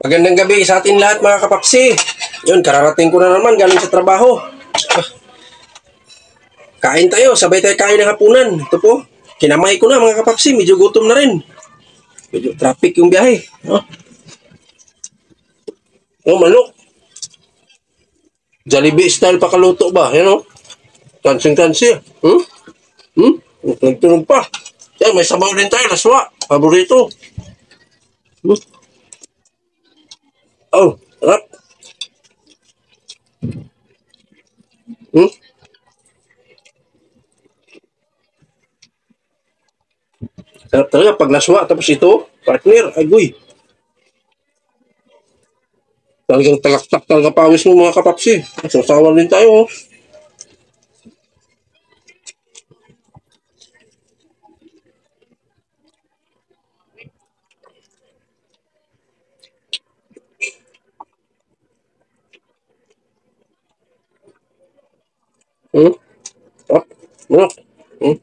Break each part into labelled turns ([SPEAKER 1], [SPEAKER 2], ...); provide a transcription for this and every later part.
[SPEAKER 1] Magandang gabi sa atin lahat mga kapapsi. Yun, kararating ko na naman galing sa trabaho. Kain tayo, sabay tayo kain ng hapunan. Ito po, kinamay ko na mga kapapsi, medyo gutom na rin. Medyo traffic yung biyahe. Oh, manok. Jollibee style pakaluto ba? Yan o. Kansing-kansi. Nagtunog pa. Yan, may sabaw din tayo, laswa. Paborito. Oh, sarap. Hmm? Sarap talaga pag laswa. Tapos ito, partner, agoy. Talagang talaktak talaga pawis mo mga kapapsi. Sasawan din tayo. Oh. Hmm? Ah, manok. Hmm?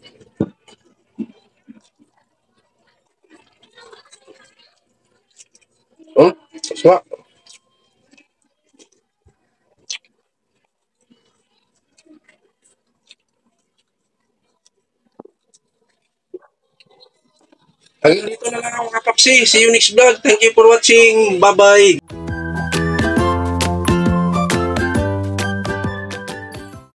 [SPEAKER 1] Hmm? Laswa. Hanggang dito na lang ako kapapsi. See you next vlog. Thank you for watching. Bye-bye.